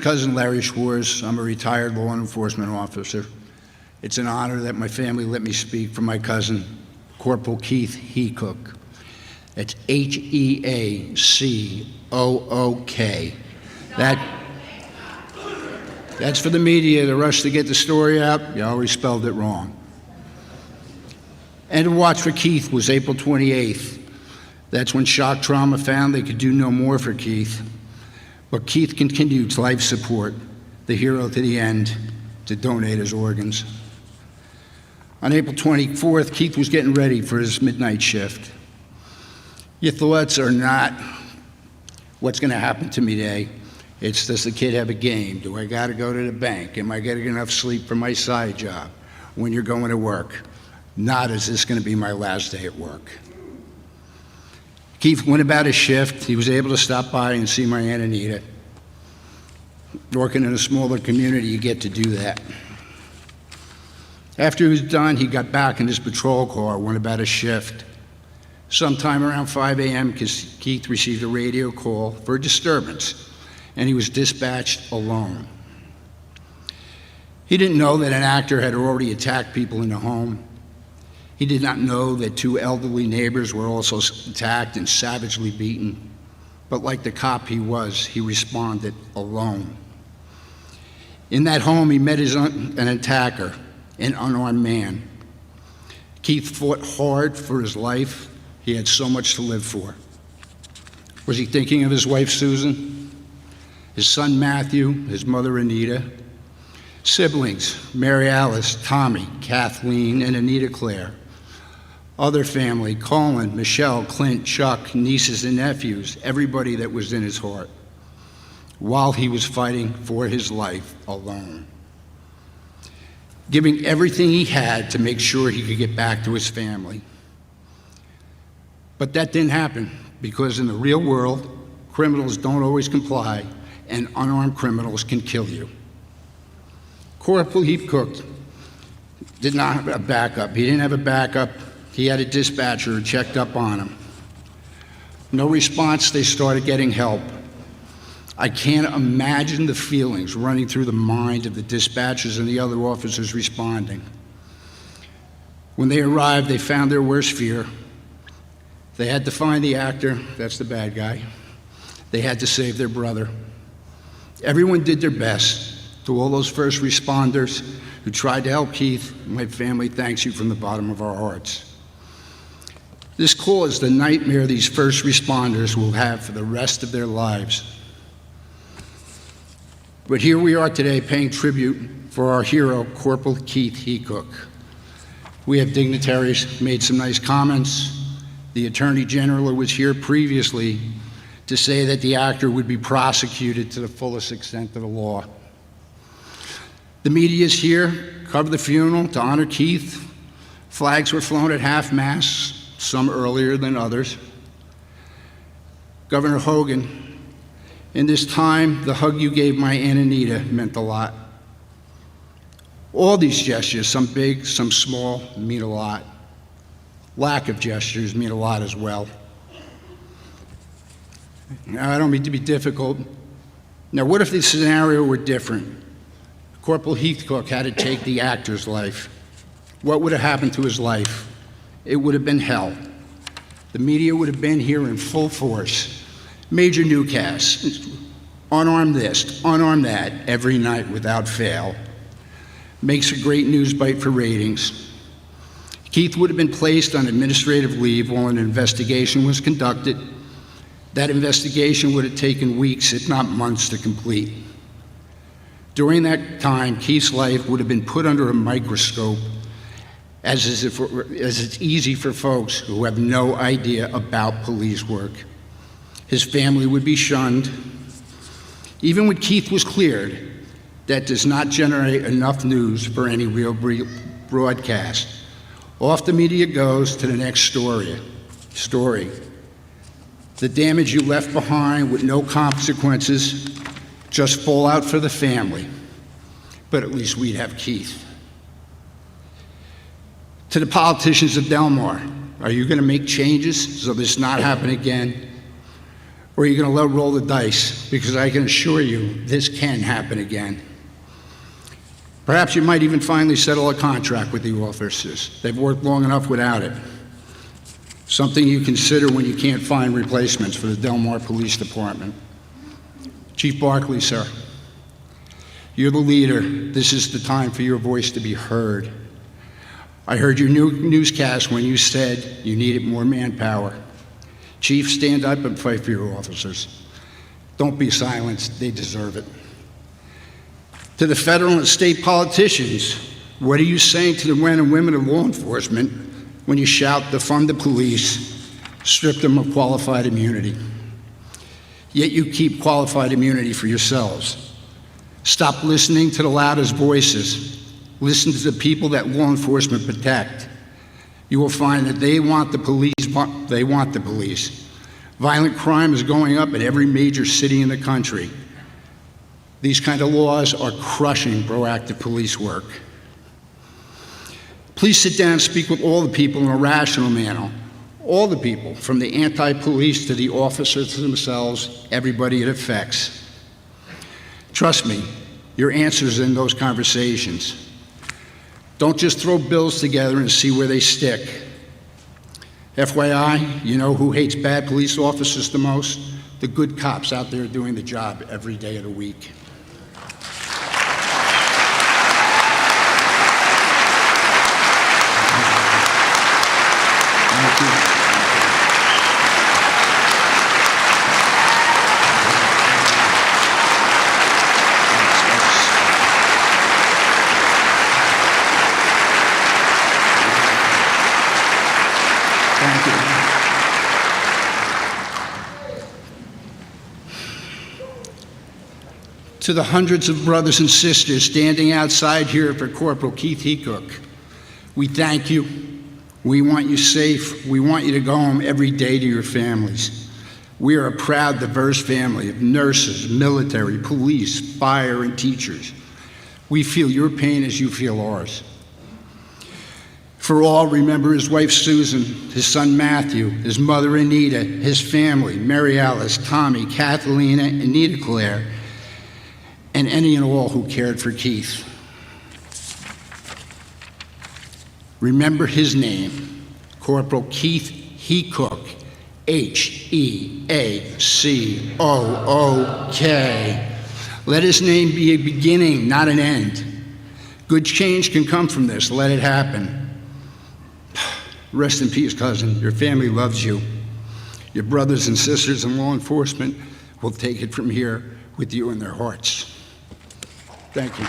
Cousin Larry Swartz. I'm a retired law enforcement officer. It's an honor that my family let me speak for my cousin, Corporal Keith Heacook. It's Heacook. That's for the media, the rush to get the story out. You always spelled it wrong. And to watch for Keith was April 28th. That's when shock trauma found they could do no more for Keith. But Keith continued life support, the hero to the end, to donate his organs. On April 24th, Keith was getting ready for his midnight shift. Your thoughts are not, what's going to happen to me today? It's, does the kid have a game? Do I got to go to the bank? Am I getting enough sleep for my side job when you're going to work? Not, is this going to be my last day at work? Keith went about his shift. He was able to stop by and see my Aunt Anita. Working in a smaller community, you get to do that. After he was done, he got back in his patrol car, went about his shift. Sometime around 5 a.m., Keith received a radio call for a disturbance, and he was dispatched alone. He didn't know that an actor had already attacked people in the home. He did not know that two elderly neighbors were also attacked and savagely beaten. But like the cop he was, he responded alone. In that home, he met an attacker, an unarmed man. Keith fought hard for his life. He had so much to live for. Was he thinking of his wife, Susan? His son, Matthew, his mother, Anita? Siblings, Mary Alice, Tommy, Kathleen, and Anita Claire. Other family, Colin, Michelle, Clint, Chuck, nieces and nephews, everybody that was in his heart, while he was fighting for his life alone. Giving everything he had to make sure he could get back to his family. But that didn't happen, because in the real world, criminals don't always comply, and unarmed criminals can kill you. Corporal Heacook did not have a backup. He didn't have a backup. He had a dispatcher who checked up on him. No response, they started getting help. I can't imagine the feelings running through the mind of the dispatchers and the other officers responding. When they arrived, they found their worst fear. They had to find the actor, that's the bad guy. They had to save their brother. Everyone did their best. To all those first responders who tried to help Keith, my family thanks you from the bottom of our hearts. This call is the nightmare these first responders will have for the rest of their lives. But here we are today paying tribute for our hero, Corporal Keith Heacook. We have dignitaries made some nice comments. The Attorney General was here previously to say that the actor would be prosecuted to the fullest extent of the law. The media is here, covered the funeral to honor Keith. Flags were flown at half-mast, some earlier than others. Governor Hogan, in this time, the hug you gave my Aunt Anita meant a lot. All these gestures, some big, some small, mean a lot. Lack of gestures mean a lot as well. Now, I don't mean to be difficult. Now, what if the scenario were different? Corporal Heacook had to take the actor's life. What would have happened to his life? It would have been hell. The media would have been here in full force. Major newscasts, unarmed this, unarmed that, every night without fail. Makes a great news bite for ratings. Keith would have been placed on administrative leave while an investigation was conducted. That investigation would have taken weeks, if not months, to complete. During that time, Keith's life would have been put under a microscope, as it's easy for folks who have no idea about police work. His family would be shunned. Even when Keith was cleared, that does not generate enough news for any real broadcast. Off the media goes to the next story. The damage you left behind with no consequences, just fallout for the family. But at least we'd have Keith. To the politicians of Delmar, are you going to make changes so this not happen again? or are you going to roll the dice? Because I can assure you, this can happen again. Perhaps you might even finally settle a contract with the officers. They've worked long enough without it. Something you consider when you can't find replacements for the Delmar Police Department. Chief Barkley, sir, you're the leader. This is the time for your voice to be heard. I heard your newscast when you said you needed more manpower. Chief, stand up and fight for your officers. Don't be silenced. They deserve it. To the federal and state politicians, what are you saying to the men and women of law enforcement when you shout, defund the police, strip them of qualified immunity? Yet you keep qualified immunity for yourselves. Stop listening to the loudest voices. Listen to the people that law enforcement protect. You will find that they want the police. They want the police. Violent crime is going up in every major city in the country. These kind of laws are crushing proactive police work. Please sit down and speak with all the people in a rational manner. All the people, from the anti-police to the officers themselves, everybody it affects. Trust me, your answer's in those conversations. Don't just throw bills together and see where they stick. FYI, you know who hates bad police officers the most? The good cops out there doing the job every day of the week. Thank you. Thank you. To the hundreds of brothers and sisters standing outside here for Corporal Keith Heacook, we thank you. We want you safe. We want you to go home every day to your families. We are a proud, diverse family of nurses, military, police, fire, and teachers. We feel your pain as you feel ours. For all, remember his wife Susan, his son Matthew, his mother Anita, his family, Mary Alice, Tommy, Kathleen, Anita Claire, and any and all who cared for Keith. Remember his name, Corporal Keith Heacook, H-E-A-C-O-O-K. Let his name be a beginning, not an end. Good change can come from this. Let it happen. Rest in peace, cousin. Your family loves you. Your brothers and sisters in law enforcement will take it from here with you in their hearts. Thank you.